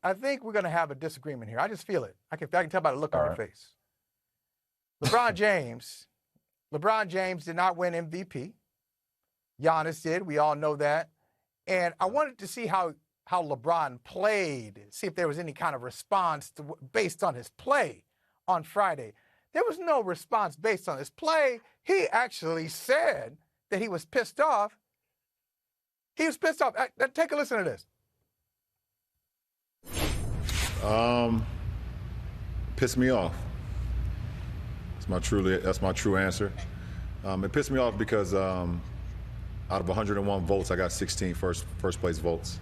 I think we're going to have a disagreement here. I just feel it. I can tell by the look on your face. LeBron James did not win MVP. Giannis did. We all know that. And I wanted to see how LeBron played, see if there was any kind of response based on his play on Friday. There was no response based on his play. He actually said that he was pissed off. He was pissed off. Take a listen to this. Pissed me off. That's my true answer. It pissed me off because out of 101 votes, I got 16 first place votes.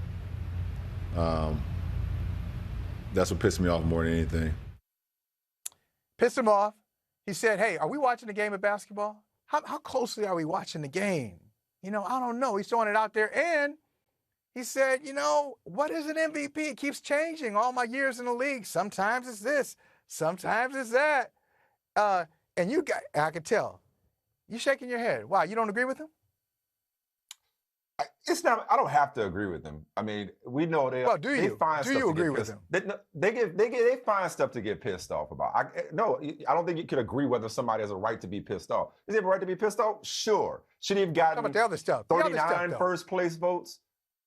That's what pissed me off more than anything. Pissed him off. He said, hey, are we watching the game of basketball? How closely are we watching the game? I don't know. He's throwing it out there. And he said, what is an MVP? It keeps changing all my years in the league. Sometimes it's this. Sometimes it's that. And I could tell. You shaking your head. Why? You don't agree with him? It's not. I don't have to agree with them. I mean, we know they. Well, do you agree with them? They find stuff to get pissed off about. I don't think you could agree whether somebody has a right to be pissed off. Does he have a right to be pissed off? Sure. Should he have gotten How about the other stuff? 39 first place votes?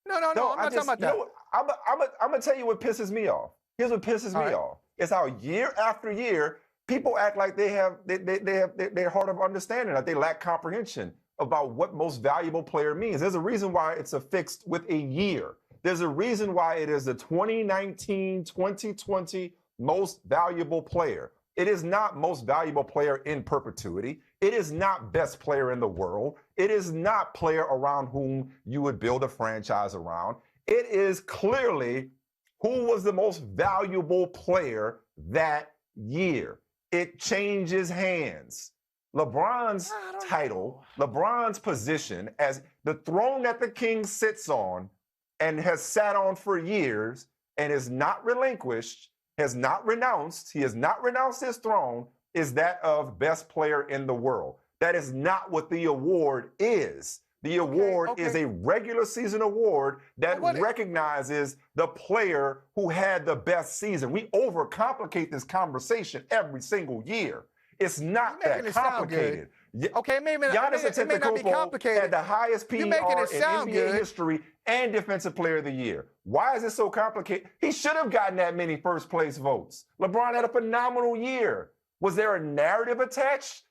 No, I'm not talking about that. I'm gonna tell you what pisses me off. Here's what pisses me off. It's how year after year people act like they have their heart of understanding, that they lack comprehension about what most valuable player means. There's a reason why it's affixed with a year. There's a reason why it is the 2019-2020 most valuable player. It is not most valuable player in perpetuity. It is not best player in the world. It is not player around whom you would build a franchise around. It is clearly who was the most valuable player that year. It changes hands. LeBron's title, LeBron's position as the throne that the king sits on and has sat on for years and is not relinquished, has not renounced, he has not renounced his throne, is that of best player in the world. That is not what the award is. The award is a regular season award that recognizes the player who had the best season. We overcomplicate this conversation every single year. It's not that complicated. Okay, maybe Giannis Antetokounmpo had the highest PR in NBA history and Defensive Player of the Year. Why is it so complicated? He should have gotten that many first place votes. LeBron had a phenomenal year. Was there a narrative attached?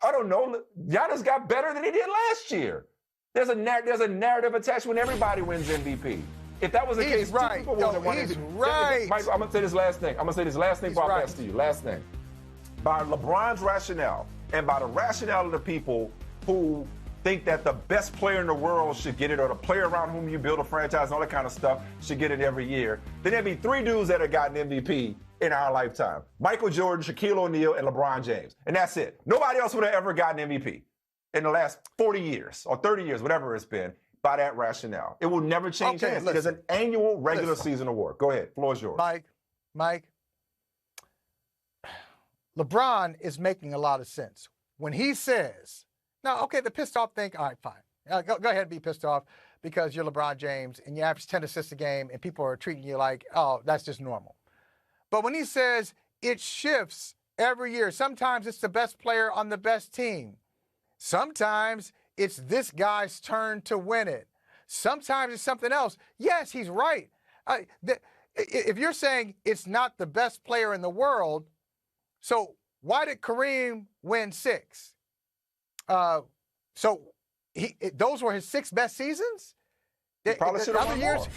I don't know. Giannis got better than he did last year. There's a narrative attached when everybody wins MVP. If that was the case, right. People wouldn't want He's MVP. right. Mike, I'm gonna say this last thing. Before I pass to you. Last thing. By LeBron's rationale and by the rationale of the people who think that the best player in the world should get it, or the player around whom you build a franchise and all that kind of stuff should get it every year, then there'd be three dudes that have gotten MVP in our lifetime. Michael Jordan, Shaquille O'Neal, and LeBron James. And that's it. Nobody else would have ever gotten MVP in the last 40 years or 30 years, whatever it's been, by that rationale. It will never change hands. It is an annual regular season award. Go ahead. Floor is yours. Mike. LeBron is making a lot of sense. When he says, the pissed off thing, all right, fine. Go ahead and be pissed off because you're LeBron James and you average 10 assists a game and people are treating you like, oh, that's just normal. But when he says it shifts every year, sometimes it's the best player on the best team. Sometimes it's this guy's turn to win it. Sometimes it's something else. Yes, he's right. If you're saying it's not the best player in the world, so why did Kareem win 6? Those were his 6 best seasons? He probably should have won more.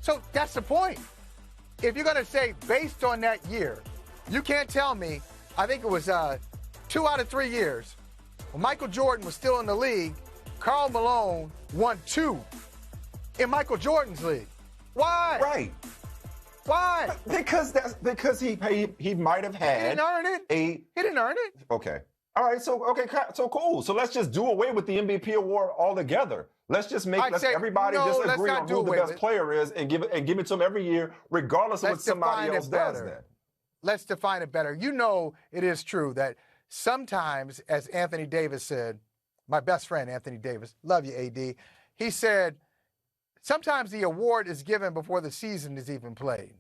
So that's the point. If you're going to say based on that year, you can't tell me, I think it was 2 out of 3 years, when Michael Jordan was still in the league, Karl Malone won 2 in Michael Jordan's league. Why? Right. Why? Because he might have had. He didn't earn it. He didn't earn it. Okay. All right. So cool. So let's just do away with the MVP award altogether. Let's just everybody just agree on who the best player is and give it to him every year, regardless of what somebody else does. Then let's define it better. It is true that sometimes, as Anthony Davis said, my best friend Anthony Davis, love you, AD. He said, sometimes the award is given before the season is even played.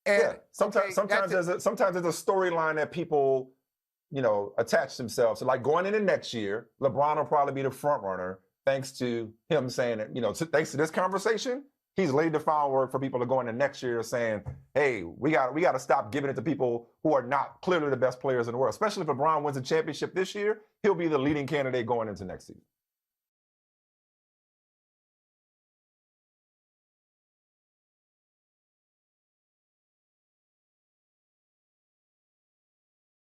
And, yeah. Sometimes there's a storyline that people, attach themselves to. Like going into next year, LeBron will probably be the front runner, thanks to him saying that, thanks to this conversation, he's laid the groundwork for people to go into next year saying, hey, we got to stop giving it to people who are not clearly the best players in the world. Especially if LeBron wins a championship this year, he'll be the leading candidate going into next season.